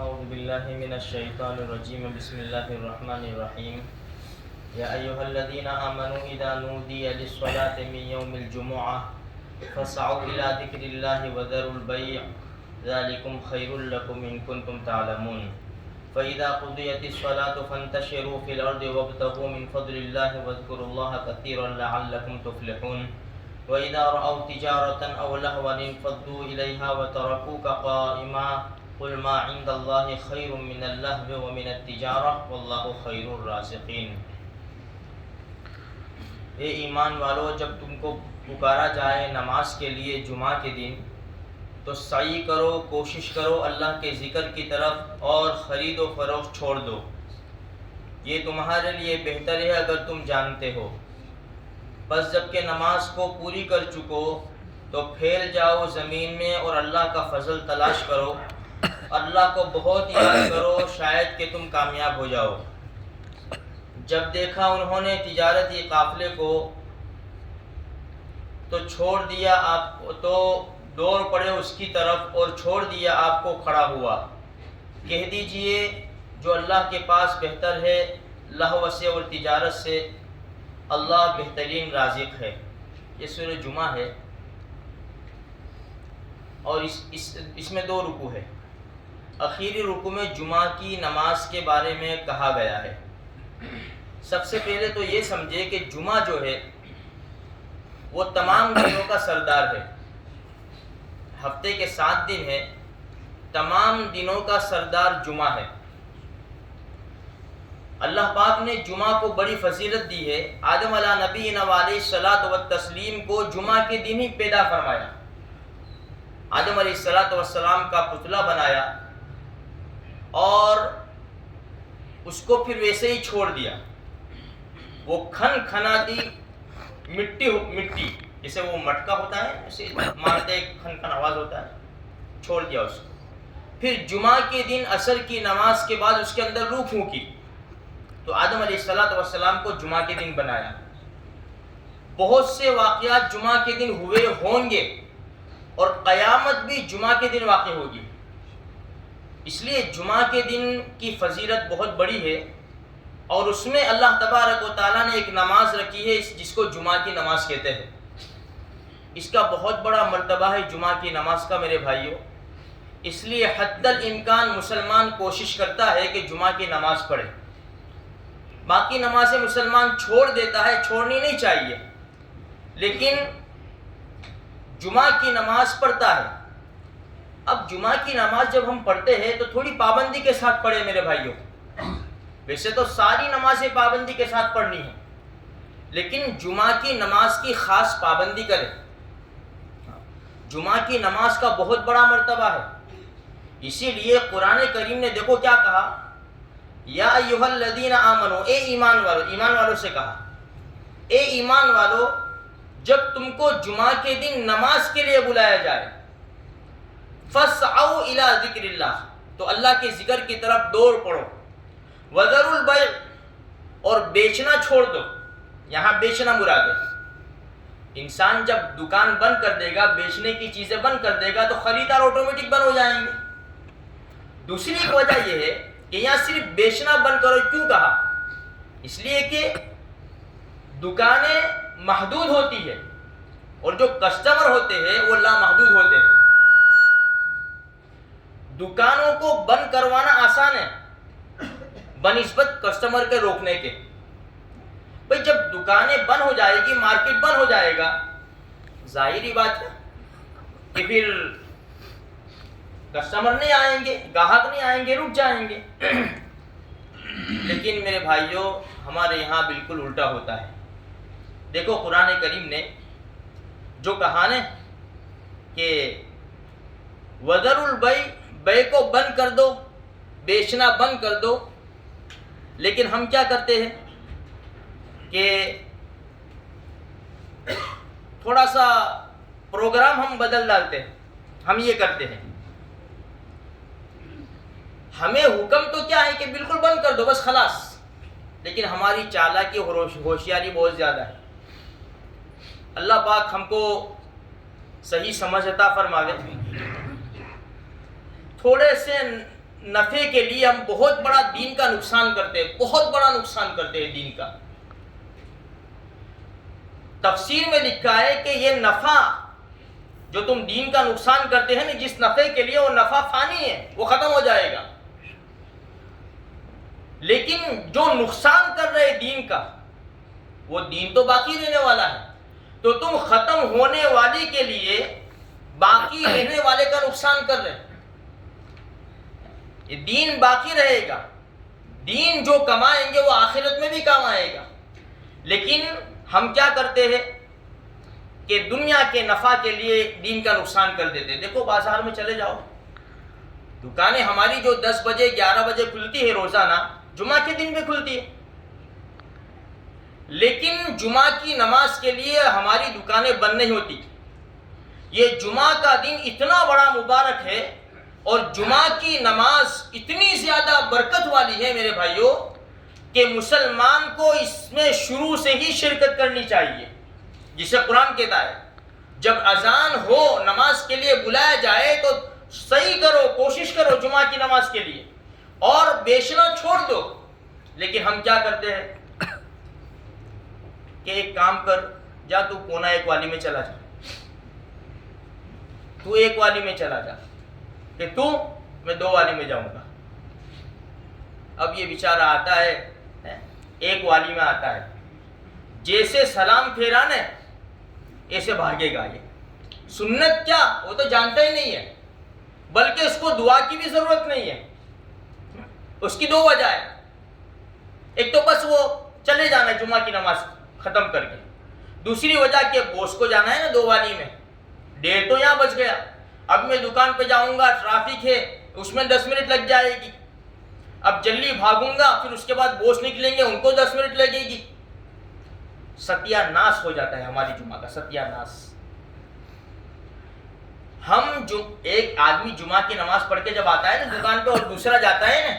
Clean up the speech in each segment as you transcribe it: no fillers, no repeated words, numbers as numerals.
أعوذ بالله من الشيطان الرجيم بسم الله الرحمن الرحيم يا أيها الذين آمنوا إذا نودي للصلاة من يوم الجمعة فاسعوا إلى ذكر الله وذروا البيع ذلكم خير لكم إن كنتم تعلمون فإذا قضيت الصلاة فانتشروا في الأرض وابتغوا من فضل الله واذكروا الله كثيرا لعلكم تفلحون وإذا رأوا تجارة أو لهوا انفضوا إليها وتركوك قائما قل ما عند الله خير من اللهو ومن التجارة والله خير الرازقين۔ اے ایمان والو، جب تم کو پکارا جائے نماز کے لیے جمعہ کے دن تو سعی کرو، کوشش کرو اللہ کے ذکر کی طرف اور خرید و فروخت چھوڑ دو، یہ تمہارے لیے بہتر ہے اگر تم جانتے ہو۔ بس جب کہ نماز کو پوری کر چکو تو پھیل جاؤ زمین میں اور اللہ کا فضل تلاش کرو، اللہ کو بہت یاد کرو، شاید کہ تم کامیاب ہو جاؤ۔ جب دیکھا انہوں نے تجارتی قافلے کو تو چھوڑ دیا، آپ تو دوڑ پڑے اس کی طرف اور چھوڑ دیا آپ کو کھڑا ہوا۔ کہہ دیجئے جو اللہ کے پاس بہتر ہے لہو سے اور تجارت سے، اللہ بہترین رازق ہے۔ یہ سورہ جمعہ ہے اور اس میں 2 رکوع ہے۔ اخیری رکوع میں جمعہ کی نماز کے بارے میں کہا گیا ہے۔ سب سے پہلے تو یہ سمجھے کہ جمعہ جو ہے وہ تمام دنوں کا سردار ہے۔ ہفتے کے 7 دن ہیں، تمام دنوں کا سردار جمعہ ہے۔ اللہ پاک نے جمعہ کو بڑی فضیلت دی ہے۔ آدم علیہ نبینا علیہ الصلوۃ والتسلیم کو جمعہ کے دن ہی پیدا فرمایا، آدم علیہ الصلوۃ والسلام کا پتلا بنایا اور اس کو پھر ویسے ہی چھوڑ دیا۔ وہ کھن کھناتی مٹی جیسے وہ مٹکا ہوتا ہے اسے مارتے کھن کھن آواز ہوتا ہے، چھوڑ دیا اس کو۔ پھر جمعہ کے دن عصر کی نماز کے بعد اس کے اندر روح پھونکی تو آدم علیہ الصلوۃ والسلام کو جمعہ کے دن بنایا۔ بہت سے واقعات جمعہ کے دن ہوئے ہوں گے اور قیامت بھی جمعہ کے دن واقع ہوگی، اس لیے جمعہ کے دن کی فضیلت بہت بڑی ہے اور اس میں اللہ تبارک و تعالیٰ نے ایک نماز رکھی ہے جس کو جمعہ کی نماز کہتے ہیں۔ اس کا بہت بڑا مرتبہ ہے جمعہ کی نماز کا میرے بھائیوں، اس لیے حد الامکان مسلمان کوشش کرتا ہے کہ جمعہ کی نماز پڑھے۔ باقی نمازیں مسلمان چھوڑ دیتا ہے، چھوڑنی نہیں چاہیے، لیکن جمعہ کی نماز پڑھتا ہے۔ اب جمعہ کی نماز جب ہم پڑھتے ہیں تو تھوڑی پابندی کے ساتھ پڑھے میرے بھائیوں۔ ویسے تو ساری نمازیں پابندی کے ساتھ پڑھنی ہیں، لیکن جمعہ کی نماز کی خاص پابندی کرے۔ جمعہ کی نماز کا بہت بڑا مرتبہ ہے، اسی لیے قرآن کریم نے دیکھو کیا کہا، یا ایھا الذین آمنو، اے ایمان والو، ایمان والوں سے کہا، اے ایمان والو جب تم کو جمعہ کے دن نماز کے لیے بلایا جائے، فاسعوا الی ذکر اللہ، تو اللہ کے ذکر کی طرف دوڑ پڑو، وذروا البیع، اور بیچنا چھوڑ دو۔ یہاں بیچنا مراد ہے۔ انسان جب دکان بند کر دے گا، بیچنے کی چیزیں بند کر دے گا تو خریدار آٹومیٹک بند ہو جائیں گے۔ دوسری وجہ یہ ہے کہ یہاں صرف بیچنا بند کرو، کیوں کہا؟ اس لیے کہ دکانیں محدود ہوتی ہے اور جو کسٹمر ہوتے ہیں وہ لامحدود ہوتے ہیں۔ دکانوں کو بند کروانا آسان ہے بنسبت کسٹمر کے روکنے کے۔ بھئی جب دکانیں بند ہو جائے گی، مارکیٹ بند ہو جائے گا، ظاہری بات ہے کہ پھر کسٹمر نہیں آئیں گے، گاہک نہیں آئیں گے، رک جائیں گے۔ لیکن میرے بھائیوں ہمارے یہاں بالکل الٹا ہوتا ہے۔ دیکھو قرآن کریم نے جو کہا نا کہ وذروا البیع، بیع کو بند کر دو، بیچنا بند کر دو، لیکن ہم کیا کرتے ہیں کہ تھوڑا سا پروگرام ہم بدل ڈالتے ہیں۔ ہم یہ کرتے ہیں، ہمیں حکم تو کیا ہے کہ بالکل بند کر دو بس خلاص، لیکن ہماری چالاکی اور ہوشیاری بہت زیادہ ہے۔ اللہ پاک ہم کو صحیح سمجھ عطا فرماوے۔ تھوڑے سے نفع کے لیے ہم بہت بڑا دین کا نقصان کرتے ہیں، بہت بڑا نقصان کرتے ہیں دین کا۔ تفسیر میں لکھا ہے کہ یہ نفع جو تم دین کا نقصان کرتے ہیں نا، جس نفع کے لیے، وہ نفع فانی ہے، وہ ختم ہو جائے گا، لیکن جو نقصان کر رہے دین کا، وہ دین تو باقی رہنے والا ہے، تو تم ختم ہونے والی کے لیے باقی رہنے والے کا نقصان کر رہے ہیں۔ یہ دین باقی رہے گا، دین جو کمائیں گے وہ آخرت میں بھی کام آئے گا، لیکن ہم کیا کرتے ہیں کہ دنیا کے نفع کے لیے دین کا نقصان کر دیتے ہیں۔ دیکھو بازار میں چلے جاؤ، دکانیں ہماری جو 10 بجے 11 بجے کھلتی ہے روزانہ، جمعہ کے دن بھی کھلتی ہے، لیکن جمعہ کی نماز کے لیے ہماری دکانیں بند نہیں ہوتی۔ یہ جمعہ کا دن اتنا بڑا مبارک ہے اور جمعہ کی نماز اتنی زیادہ برکت والی ہے میرے بھائیوں کہ مسلمان کو اس میں شروع سے ہی شرکت کرنی چاہیے، جسے قرآن کہتا ہے جب اذان ہو نماز کے لیے بلایا جائے تو صحیح کرو، کوشش کرو جمعہ کی نماز کے لیے، اور بیچنا چھوڑ دو۔ لیکن ہم کیا کرتے ہیں کہ ایک کام کر، جا تو کونا 1 والی میں چلا جا، تو 1 والی میں چلا جا، کہ تو میں 2 والی میں جاؤں گا۔ اب یہ بیچارہ آتا ہے 1 والی میں آتا ہے، جیسے سلام پھیرا نا ایسے بھاگے گا۔ یہ سنت کیا وہ تو جانتا ہی نہیں ہے، بلکہ اس کو دعا کی بھی ضرورت نہیں ہے۔ اس کی 2 وجہ ہے، ایک تو بس وہ چلے جانا جمعہ کی نماز ختم کر کے، دوسری وجہ کہ بوس کو جانا ہے نا 2 والی میں، 1:30 تو یہاں بچ گیا، اب میں دکان پہ جاؤں گا، ٹرافک ہے، اس میں 10 منٹ لگ جائے گی، اب جلدی بھاگوں گا، پھر اس کے بعد بوس نکلیں گے، ان کو 10 منٹ لگے گی۔ ستیہ ناس ہو جاتا ہے ہماری جمعہ کا، ستیہ ناس۔ ہم جو ایک آدمی جمعہ کی نماز پڑھ کے جب آتا ہے نا دکان پہ اور دوسرا جاتا ہے نا،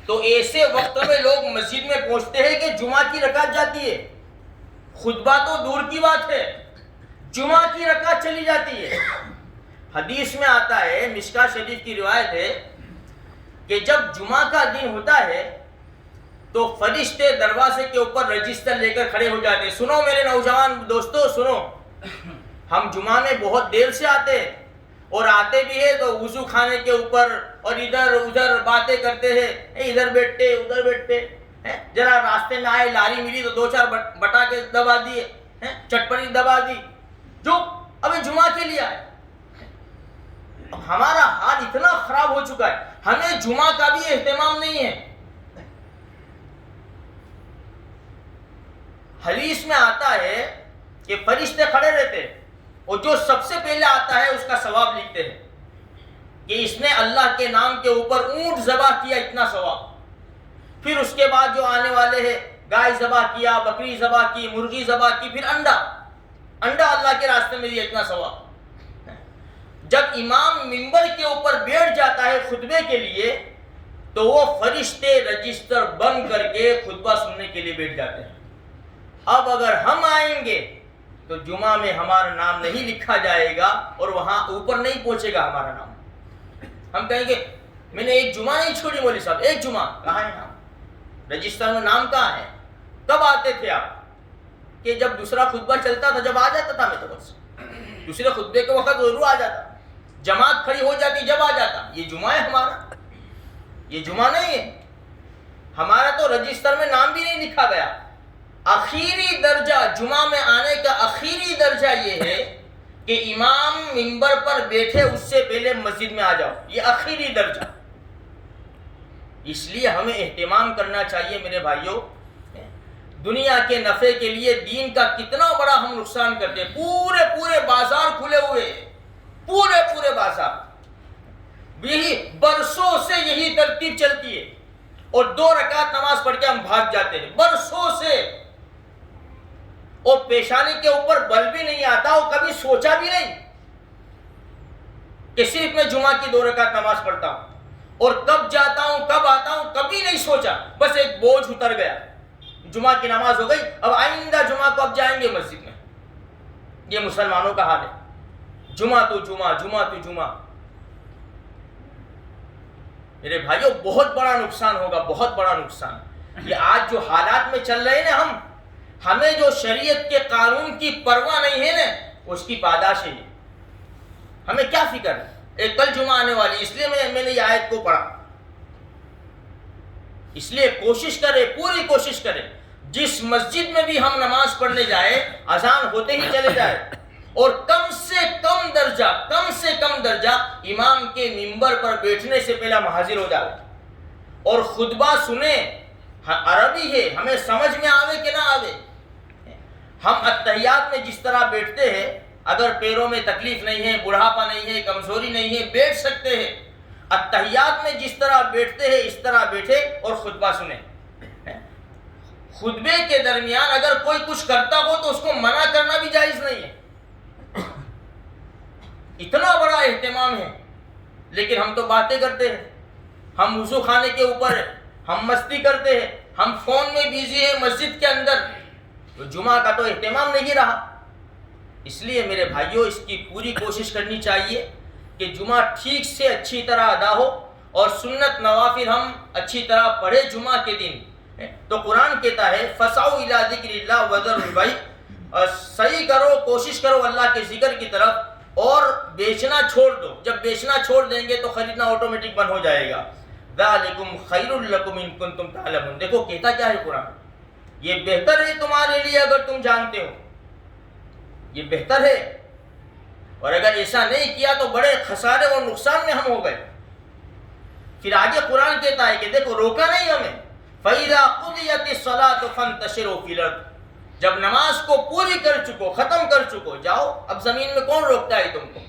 تو ایسے وقت میں لوگ مسجد میں پہنچتے ہیں کہ جمعہ کی رکعت جاتی ہے، خطبہ تو دور کی بات ہے، جمعہ کی رکعت چلی جاتی ہے۔ حدیث میں آتا ہے، مشکاہ شریف کی روایت ہے کہ جب جمعہ کا دن ہوتا ہے تو فرشتے دروازے کے اوپر رجسٹر لے کر کھڑے ہو جاتے ہیں۔ سنو میرے نوجوان دوستو، سنو، ہم جمعہ میں بہت دیر سے آتے ہیں، اور آتے بھی ہیں تو وضو خانے کے اوپر اور ادھر ادھر باتیں کرتے ہیں، ادھر بیٹھتے ادھر بیٹھتے، ذرا راستے میں آئے لاری ملی تو 2-4 بٹا کے دبا دیے، چٹپٹی دبا دی، جو ابھی جمعہ کے لیے آئے۔ ہمارا حال اتنا خراب ہو چکا ہے، ہمیں جمعہ کا بھی اہتمام نہیں ہے۔ حدیث میں آتا ہے کہ فرشتے کھڑے رہتے ہیں اور جو سب سے پہلے آتا ہے اس کا ثواب لکھتے ہیں کہ اس نے اللہ کے نام کے اوپر اونٹ ذبح کیا، اتنا ثواب۔ پھر اس کے بعد جو آنے والے ہیں، گائے ذبح کیا، بکری ذبح کی، مرغی ذبح کی، پھر انڈا اللہ کے راستے میں دیا، اتنا ثواب۔ جب امام منبر کے اوپر بیٹھ جاتا ہے خطبے کے لیے تو وہ فرشتے رجسٹر بند کر کے خطبہ سننے کے لیے بیٹھ جاتے ہیں۔ اب اگر ہم آئیں گے تو جمعہ میں ہمارا نام نہیں لکھا جائے گا اور وہاں اوپر نہیں پہنچے گا ہمارا نام۔ ہم کہیں گے میں نے ایک جمعہ نہیں چھوڑی مولوی صاحب، ایک جمعہ کہاں ہے نام؟ رجسٹر میں نام کہاں ہے؟ کب آتے تھے آپ؟ کہ جب دوسرا خطبہ چلتا تھا، جب آ جاتا تھا میں تو بس دوسرے خطبے کے وقت ضرور آ جاتا، جماعت کھڑی ہو جاتی جب آ جاتا۔ یہ جمعہ ہے ہمارا؟ یہ جمعہ نہیں ہے ہمارا، تو رجسٹر میں نام بھی نہیں لکھا گیا۔ آخری درجہ جمعہ میں آنے کا آخری درجہ یہ ہے کہ امام منبر پر بیٹھے اس سے پہلے مسجد میں آ جاؤ، یہ آخری درجہ۔ اس لیے ہمیں اہتمام کرنا چاہیے میرے بھائیوں، دنیا کے نفع کے لیے دین کا کتنا بڑا ہم نقصان کرتے ہیں۔ پورے بازار کھلے ہوئے ہیں، پورے بازار، یہی برسوں سے یہی ترتیب چلتی ہے، اور 2 رکعت نماز پڑھ کے ہم بھاگ جاتے ہیں برسوں سے، اور پیشانی کے اوپر بل بھی نہیں آتا، اور کبھی سوچا بھی نہیں کہ صرف میں جمعہ کی 2 رکعت نماز پڑھتا ہوں اور کب جاتا ہوں کب آتا ہوں، کبھی نہیں سوچا، بس ایک بوجھ اتر گیا، جمعہ کی نماز ہو گئی، اب آئندہ جمعہ کو اب جائیں گے مسجد میں۔ یہ مسلمانوں کا حال ہے، جمعہ تو جمعہ، جمعہ تو جمعہ۔ میرے بھائیوں بہت بڑا نقصان ہوگا، بہت بڑا نقصان۔ یہ آج جو حالات میں چل رہے ہیں نا، ہمیں جو شریعت کے قانون کی پرواہ نہیں ہے نا، اس کی پاداش ہے۔ ہمیں کیا فکر ہے؟ ایک کل جمعہ آنے والی، اس لیے میں نے یہ آیت کو پڑھا۔ اس لیے کوشش کرے، پوری کوشش کرے، جس مسجد میں بھی ہم نماز پڑھنے جائے اذان ہوتے ہی چلے جائے، اور کم سے کم درجہ امام کے منبر پر بیٹھنے سے پہلا حاضر ہو جائے اور خطبہ سنیں۔ عربی ہے، ہمیں سمجھ میں آوے کہ نہ آوے۔ ہم اتحیات میں جس طرح بیٹھتے ہیں، اگر پیروں میں تکلیف نہیں ہے، بڑھاپا نہیں ہے، کمزوری نہیں ہے، بیٹھ سکتے ہیں۔ اتحیات میں جس طرح بیٹھتے ہیں اس طرح بیٹھے اور خطبہ سنیں۔ خطبے کے درمیان اگر کوئی کچھ کرتا ہو تو اس کو منع کرنا بھی جائز نہیں ہے۔ اتنا بڑا اہتمام ہے، لیکن ہم تو باتیں کرتے ہیں، ہم وضو خانے کے اوپر ہیں، ہم مستی کرتے ہیں، ہم فون میں بیزی ہیں مسجد کے اندر، تو جمعہ کا تو اہتمام نہیں رہا۔ اس لیے میرے بھائیوں اس کی پوری کوشش کرنی چاہیے کہ جمعہ ٹھیک سے اچھی طرح ادا ہو، اور سنت نوافل ہم اچھی طرح پڑھے جمعہ کے دن۔ تو قرآن کہتا ہے فَسَعُوا إِلَىٰ ذِكْرِ اللَّهِ وَذَرُوا الْبَيْعَ، صحیح کرو، کوشش کرو اللہ کے ذکر کی طرف، اور بیچنا چھوڑ دو۔ جب بیچنا چھوڑ دیں گے تو خریدنا آٹومیٹک بند ہو جائے گا۔ ذَلِكُمْ خَيْرٌ لَكُمْ إِن كُنتُمْ تَعْلَمُونَ۔ دیکھو کہتا کیا ہے قرآن، یہ بہتر ہے تمہارے لیے اگر تم جانتے ہو، یہ بہتر ہے، اور اگر ایسا نہیں کیا تو بڑے خسارے اور نقصان میں ہم ہو گئے۔ پھر آگے قرآن کہتا ہے کہ دیکھو روکا نہیں ہمیں، فَإِذَا قُضِيَتِ الصَّلَاةُ فَانتَشِرُوا فِي الْأَرْضِ، جب نماز کو پوری کر چکو، ختم کر چکو، جاؤ، اب زمین میں کون روکتا ہے تم کو؟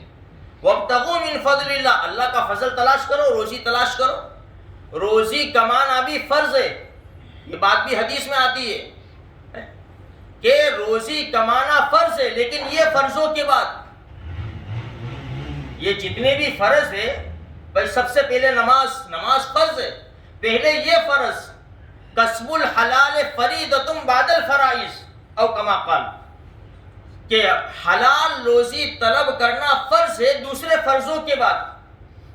وَابْتَغُوا مِن فَضْلِ اللَّهِ، اللہ کا فضل تلاش کرو، روزی تلاش کرو۔ روزی کمانا بھی فرض ہے، یہ بات بھی حدیث میں آتی ہے کہ روزی کمانا فرض ہے، لیکن یہ فرضوں کے بعد یہ جتنے بھی فرض ہے بھائی، سب سے پہلے نماز فرض ہے، پہلے یہ فرض، کسب الحلال فریضۃ بعد الفرائض او کما قال، کہ حلال روزی طلب کرنا فرض ہے دوسرے فرضوں کے بعد۔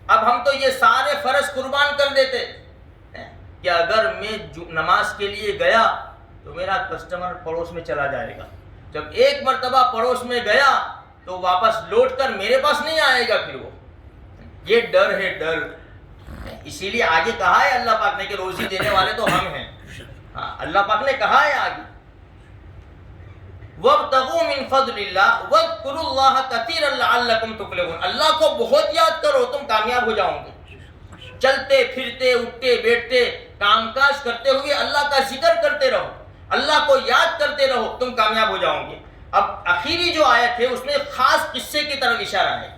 اب ہم تو یہ سارے فرض قربان کر دیتے کہ اگر میں نماز کے لیے گیا تو میرا کسٹمر پڑوس میں چلا جائے گا، جب ایک مرتبہ پڑوس میں گیا تو واپس لوٹ کر میرے پاس نہیں آئے گا، پھر وہ یہ ڈر ہے، ڈر۔ اسی لیے آگے کہا ہے اللہ پاک نے کہ روزی دینے والے تو ہم ہیں۔ ہاں، اللہ پاک نے کہا ہے آگے وَابْتَغُوا مِن فَضْلِ اللَّهِ وَاذْكُرُوا اللَّهَ كَثِيرًا لَعَلَّكُمْ تُفْلِحُونَ، اللہ کو بہت یاد کرو، تم کامیاب ہو جاؤ گے۔ چلتے پھرتے اٹھتے بیٹھتے کام کاج کرتے ہوئے اللہ کا ذکر کرتے رہو، اللہ کو یاد کرتے رہو، تم کامیاب ہو جاؤ گے۔ اب آخری جو آیت ہے اس میں خاص قصے کی طرف اشارہ ہے۔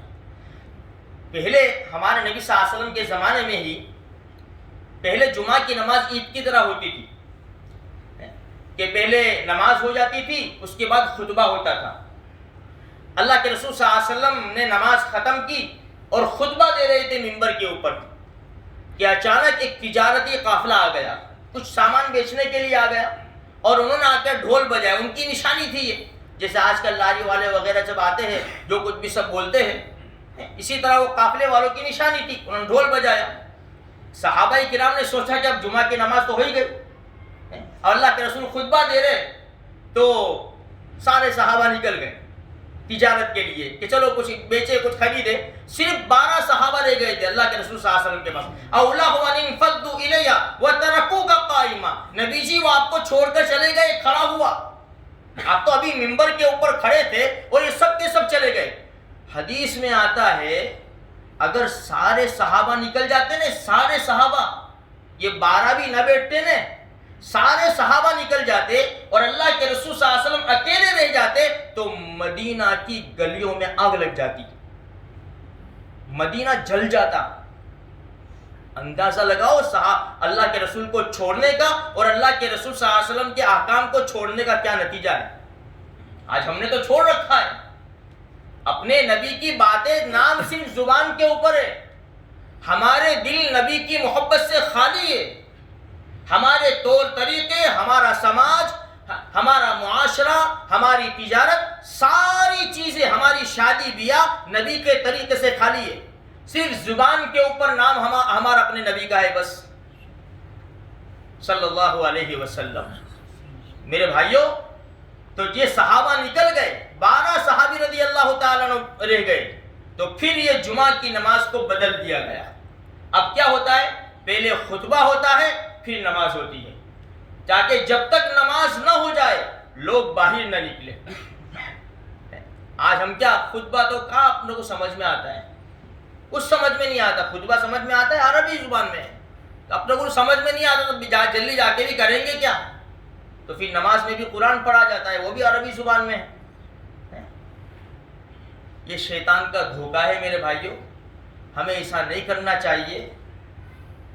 پہلے ہمارے نبی صلی اللہ علیہ وسلم کے زمانے میں ہی پہلے جمعہ کی نماز عید کی طرح ہوتی تھی کہ پہلے نماز ہو جاتی تھی، اس کے بعد خطبہ ہوتا تھا۔ اللہ کے رسول صلی اللہ علیہ وسلم نے نماز ختم کی اور خطبہ دے رہے تھے ممبر کے اوپر کہ اچانک ایک تجارتی قافلہ آ گیا، کچھ سامان بیچنے کے لیے آ گیا، اور انہوں نے آ کر ڈھول بجایا۔ ان کی نشانی تھی یہ، جیسے آج کل لاری والے وغیرہ جب آتے ہیں جو کچھ بھی سب بولتے ہیں، اسی طرح وہ قافلے والوں کی نشانی تھی، انہوں نے ڈھول بجایا۔ صحابہ کرام نے سوچا کہ اب جمعہ کی نماز تو ہو ہی گئی، اور اللہ کے رسول خطبہ دے رہے، تو سارے صحابہ نکل گئے تجارت کے لیے کہ چلو کچھ بیچے کچھ خریدے۔ صرف 12 صحابہ رہ گئے تھے اللہ کے رسول صلی اللہ علیہ وسلم کے پاس۔ اولاہم انفضوا الیہ وترکوک قائما، نبی جی وہ آپ کو چھوڑ کر چلے گئے، کھڑا ہوا، آپ تو ابھی ممبر کے اوپر کھڑے تھے اور یہ سب کے سب چلے گئے۔ حدیث میں آتا ہے اگر سارے صحابہ نکل جاتے نا، سارے صحابہ، یہ 12 بھی نہ بیٹھتے نا، سارے صحابہ نکل جاتے اور اللہ کے رسول صلی اللہ علیہ وسلم اکیلے رہ جاتے تو مدینہ کی گلیوں میں آگ لگ جاتی، مدینہ جل جاتا۔ اندازہ لگاؤ اللہ کے رسول کو چھوڑنے کا اور اللہ کے رسول صلی اللہ علیہ وسلم کے احکام کو چھوڑنے کا کیا نتیجہ ہے۔ آج ہم نے تو چھوڑ رکھا ہے، اپنے نبی کی باتیں نام صرف زبان کے اوپر ہے، ہمارے دل نبی کی محبت سے خالی ہے، ہمارے طور طریقے، ہمارا سماج، ہمارا معاشرہ، ہماری تجارت، ساری چیزیں، ہماری شادی بیاہ نبی کے طریقے سے خالی ہے۔ صرف زبان کے اوپر نام ہمارا اپنے نبی کا ہے بس، صلی اللہ علیہ وسلم۔ میرے بھائیوں، تو یہ صحابہ نکل گئے، 12 صحابی رضی اللہ تعالیٰ عنہ رہ گئے، تو پھر یہ جمعہ کی نماز کو بدل دیا گیا۔ اب کیا ہوتا ہے؟ پہلے خطبہ ہوتا ہے، پھر نماز ہوتی ہے، تاکہ جب تک نماز نہ ہو جائے لوگ باہر نہ نکلے۔ آج ہم کیا، خطبہ تو کہاں اپنے کو سمجھ میں آتا ہے، کچھ سمجھ میں نہیں آتا۔ خطبہ سمجھ میں آتا ہے عربی زبان میں، اپنے کو سمجھ میں نہیں آتا تو جلدی جا کے بھی کریں گے کیا؟ تو پھر نماز میں بھی قرآن پڑھا جاتا ہے، وہ بھی عربی زبان میں ہے۔ یہ شیطان کا دھوکہ ہے میرے بھائیوں، ہمیں ایسا نہیں کرنا چاہیے۔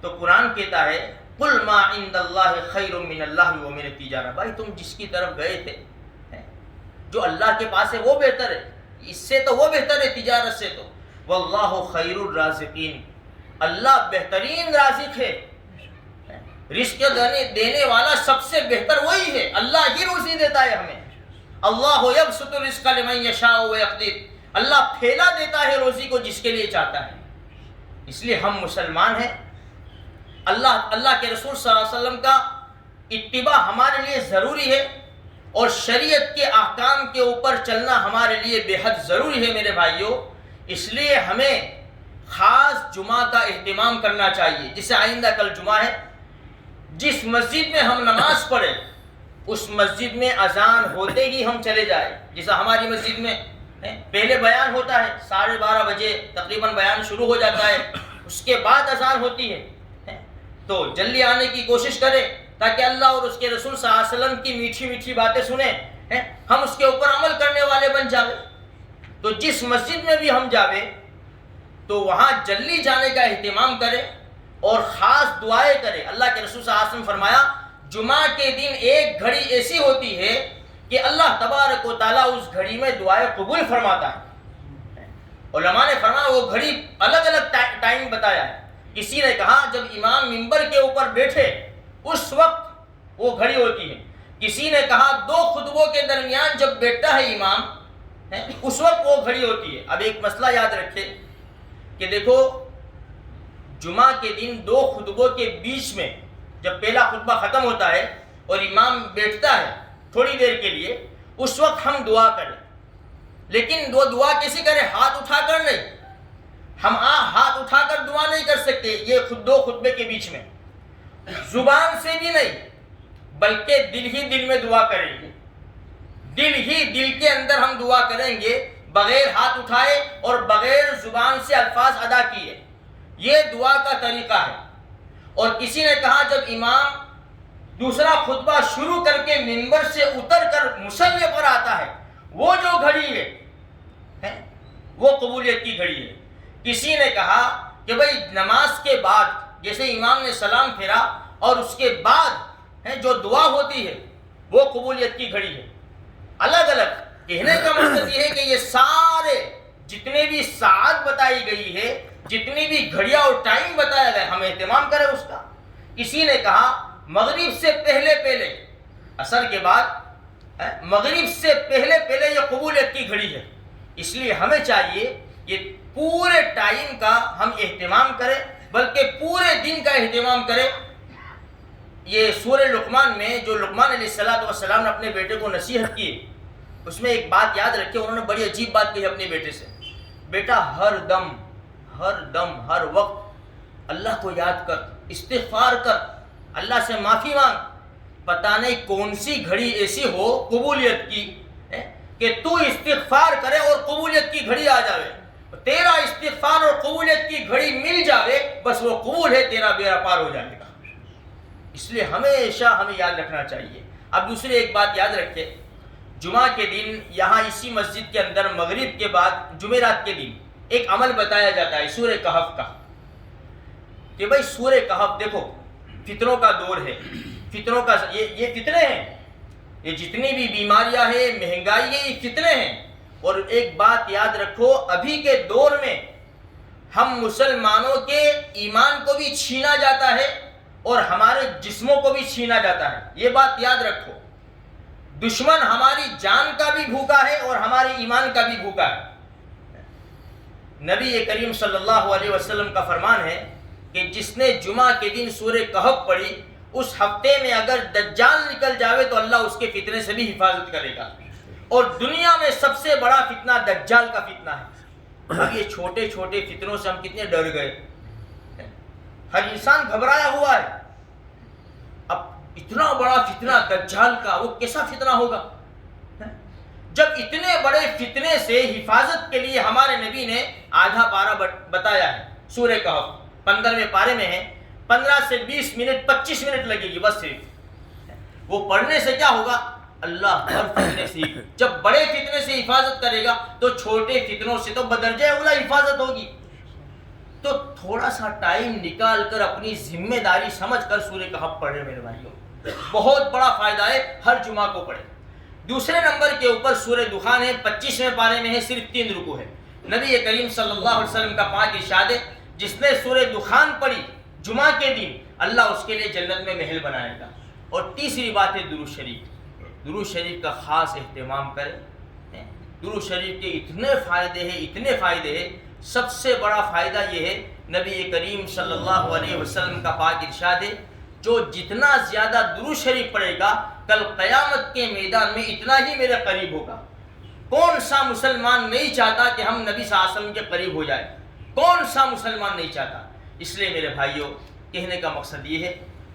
تو قرآن کہتا ہے قُلْ مَا عِنْدَ اللَّهِ خَيْرٌ مِّنَ اللَّهِ وَمِنَ التِّجَارَةِ، بھائی تم جس کی طرف گئے تھے، جو اللہ کے پاس ہے وہ بہتر ہے، اس سے تو وہ بہتر ہے تجارت سے تو۔ وَاللَّهُ خَيْرُ الرَّازِقِينَ، اللہ بہترین رازق ہے، رزق دینے والا سب سے بہتر وہی ہے، اللہ ہی روزی دیتا ہے ہمیں۔ اللہ یبسط الرزق لمن یشاء ویقدر، اللہ پھیلا دیتا ہے روزی کو جس کے لیے چاہتا ہے۔ اس لیے ہم مسلمان ہیں، اللہ کے رسول صلی اللہ علیہ وسلم کا اتباع ہمارے لیے ضروری ہے، اور شریعت کے احکام کے اوپر چلنا ہمارے لیے بے حد ضروری ہے میرے بھائیوں۔ اس لیے ہمیں خاص جمعہ کا اہتمام کرنا چاہیے۔ جسے آئندہ کل جمعہ ہے، جس مسجد میں ہم نماز پڑھیں اس مسجد میں اذان ہوتے ہی ہم چلے جائیں۔ جیسا ہماری مسجد میں پہلے بیان ہوتا ہے، 12:30 بجے تقریباً بیان شروع ہو جاتا ہے، اس کے بعد اذان ہوتی ہے، تو جلدی آنے کی کوشش کریں تاکہ اللہ اور اس کے رسول صلی اللہ علیہ وسلم کی میٹھی میٹھی باتیں سنیں، ہم اس کے اوپر عمل کرنے والے بن جاویں۔ تو جس مسجد میں بھی ہم جاویں تو وہاں جلدی جانے کا اہتمام کریں اور خاص دعائیں کریں۔ اللہ کے رسول صلی اللہ علیہ وسلم فرمایا جمعہ کے دن ایک گھڑی ایسی ہوتی ہے کہ اللہ تبارک و تعالیٰ اس گھڑی میں دعائیں قبول فرماتا ہے۔ علماء نے فرمایا وہ گھڑی الگ الگ ٹائم بتایا ہے۔ کسی نے کہا جب امام منبر کے اوپر بیٹھے اس وقت وہ گھڑی ہوتی ہے، کسی نے کہا 2 خطبوں کے درمیان جب بیٹھتا ہے امام اس وقت وہ گھڑی ہوتی ہے۔ اب ایک مسئلہ یاد رکھے کہ دیکھو، جمعہ کے دن 2 خطبوں کے بیچ میں جب پہلا خطبہ ختم ہوتا ہے اور امام بیٹھتا ہے تھوڑی دیر کے لیے، اس وقت ہم دعا کریں، لیکن وہ دعا کیسے کریں؟ ہاتھ اٹھا کر نہیں، ہم ہاتھ اٹھا کر دعا نہیں کر سکتے یہ 2 خطبے کے بیچ میں، زبان سے بھی نہیں بلکہ دل ہی دل میں دعا کریں گے، دل کے اندر ہم دعا کریں گے بغیر ہاتھ اٹھائے اور بغیر زبان سے الفاظ ادا کیے۔ یہ دعا کا طریقہ ہے۔ اور کسی نے کہا جب امام دوسرا خطبہ شروع کر کے منبر سے اتر کر مصلی پر آتا ہے، وہ جو گھڑی ہے وہ قبولیت کی گھڑی ہے۔ کسی نے کہا کہ بھئی نماز کے بعد جیسے امام نے سلام پھیرا اور اس کے بعد جو دعا ہوتی ہے وہ قبولیت کی گھڑی ہے۔ الگ الگ کہنے کا مقصد یہ ہے کہ یہ سارے جتنے بھی ساعت بتائی گئی ہے، جتنی بھی گھڑیاں اور ٹائم بتایا گیا، ہم اہتمام کریں اس کا۔ کسی نے کہا مغرب سے پہلے عصر کے بعد، مغرب سے پہلے یہ قبولیت کی گھڑی ہے۔ اس لیے ہمیں چاہیے یہ پورے ٹائم کا ہم اہتمام کریں، بلکہ پورے دن کا اہتمام کریں۔ یہ سورہ لقمان میں جو لقمان علیہ السلام نے اپنے بیٹے کو نصیحت کی، اس میں ایک بات یاد رکھے، انہوں نے بڑی عجیب بات کہی اپنے بیٹے سے، بیٹا ہر دم ہر وقت اللہ کو یاد کر، استغفار کر، اللہ سے معافی مانگ، پتہ نہیں کون سی گھڑی ایسی ہو قبولیت کی کہ تو استغفار کرے اور قبولیت کی گھڑی آ جاوے، تیرا استغفار اور قبولیت کی گھڑی مل جاوے، بس وہ قبول ہے، تیرا بیڑا پار ہو جائے گا۔ اس لیے ہمیشہ ہمیں یاد رکھنا چاہیے۔ اب دوسری ایک بات یاد رکھے، جمعہ کے دن یہاں اسی مسجد کے اندر مغرب کے بعد جمعرات کے دن ایک عمل بتایا جاتا ہے سورہ کہف کا، کہ بھائی سورہ کہف دیکھو فتنوں کا دور ہے، فتنوں کا یہ فتنے ہیں، یہ جتنی بھی بیماریاں ہیں، مہنگائی ہے، یہ فتنے ہیں۔ اور ایک بات یاد رکھو، ابھی کے دور میں ہم مسلمانوں کے ایمان کو بھی چھینا جاتا ہے اور ہمارے جسموں کو بھی چھینا جاتا ہے، یہ بات یاد رکھو۔ دشمن ہماری جان کا بھی بھوکا ہے اور ہمارے ایمان کا بھی بھوکا ہے۔ نبی کریم صلی اللہ علیہ وسلم کا فرمان ہے کہ جس نے جمعہ کے دن سورہ کہف پڑھی اس ہفتے میں اگر دجال نکل جاوے تو اللہ اس کے فتنے سے بھی حفاظت کرے گا. اور دنیا میں سب سے بڑا فتنہ دجال کا فتنہ ہے. اب یہ چھوٹے چھوٹے فتنوں سے ہم کتنے ڈر گئے. ہر انسان گھبرایا ہوا ہے. اب اتنا بڑا فتنہ دجال کا، وہ کیسا فتنہ ہوگا؟ جب اتنے بڑے فتنے سے حفاظت کے لیے ہمارے نبی نے آدھا پارہ بتایا ہے. سورہ کہف 15ویں پارے میں ہے. 15 سے 20 منٹ 25 منٹ لگے گی بس صرف. وہ پڑھنے سے کیا ہوگا؟ اللہ ہر فتنے سے، جب بڑے فتنے سے حفاظت کرے گا تو چھوٹے فتنوں سے تو بدرجہ اولا حفاظت ہوگی. تو تھوڑا سا ٹائم نکال کر اپنی ذمہ داری سمجھ کر سورہ کہف پڑھے میرے بھائیوں. بہت بڑا فائدہ ہے، ہر جمعہ کو پڑھے. دوسرے نمبر کے اوپر سورہ دخان ہے، 25ویں پارے میں ہے، صرف 3 رکوع ہے. نبی کریم صلی اللہ علیہ وسلم کا پاک ارشاد ہے جس نے سورہ دخان پڑھی جمعہ کے دن اللہ اس کے لیے جنت میں محل بنائے گا. اور تیسری بات ہے درود شریف. درود شریف کا خاص اہتمام کریں. درود شریف کے اتنے فائدے ہیں. سب سے بڑا فائدہ یہ ہے، نبی کریم صلی اللہ علیہ وسلم کا پاک ارشاد ہے جو جتنا زیادہ درود شریف پڑھے گا کل قیامت کے میدان میں اتنا ہی میرے قریب ہوگا. کون سا مسلمان نہیں چاہتا کہ ہم نبی صلی اللہ علیہ وسلم کے قریب ہو جائیں؟ کون سا مسلمان نہیں چاہتا؟ اس لیے میرے بھائیوں، کہنے کا مقصد یہ ہے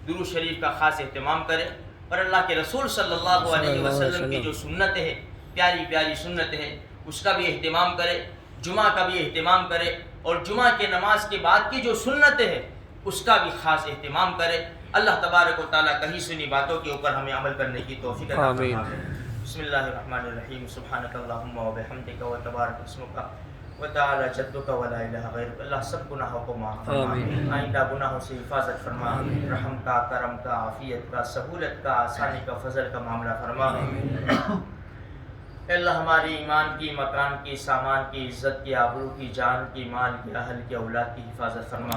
درود شریف کا خاص اہتمام کریں. اور اللہ کے رسول صلی اللہ علیہ وسلم کی جو سنتیں ہیں، پیاری پیاری سنتیں ہیں، اس کا بھی اہتمام کرے. جمعہ کا بھی اہتمام کرے. اور جمعہ کے نماز کے بعد کی جو سنتیں ہیں اس کا بھی خاص اہتمام کرے. اللہ تبارک و تعالیٰ کہیں سنی باتوں کے اوپر ہمیں عمل کرنے کی توفیق عطا فرمائے. بسم اللہ الرحمن الرحیم. سبحانک اللہم و بحمدک و تبارک اسمک وتعالی جدک ولا الہ غیرک. اللہ سب گناہوں کو معاف فرما، آئندہ گناہوں سے حفاظت فرما. رحم کا، کرم کا، عافیت کا، سہولت کا، آسانی کا، فضل کا معاملہ فرما. اے اللہ ہماری ایمان کی، مکان کی، سامان کی، عزت کی، آبرو کی، جان کی، مال کی، اہل کی، اولاد کی حفاظت فرما.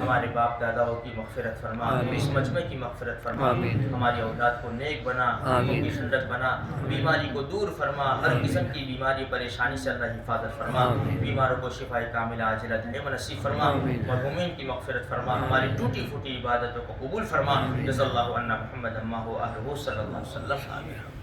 ہمارے باپ داداؤں کی مغفرت فرما. اس مجمع کی مغفرت فرما. ہماری اولاد کو نیک بنا، کی خندق بنا. بیماری کو دور فرما. ہر قسم کی بیماری پریشانی سے اللہ حفاظت فرما. بیماروں کو شفاء کاملہ عاجلہ دائمہ نصیب فرما. مرحومین کی مغفرت فرما. ہماری ٹوٹی پھوٹی عبادتوں کو قبول فرما. جزا اللہ عنا محمد اما ہو اہلہ صلی اللہ علیہ وسلم.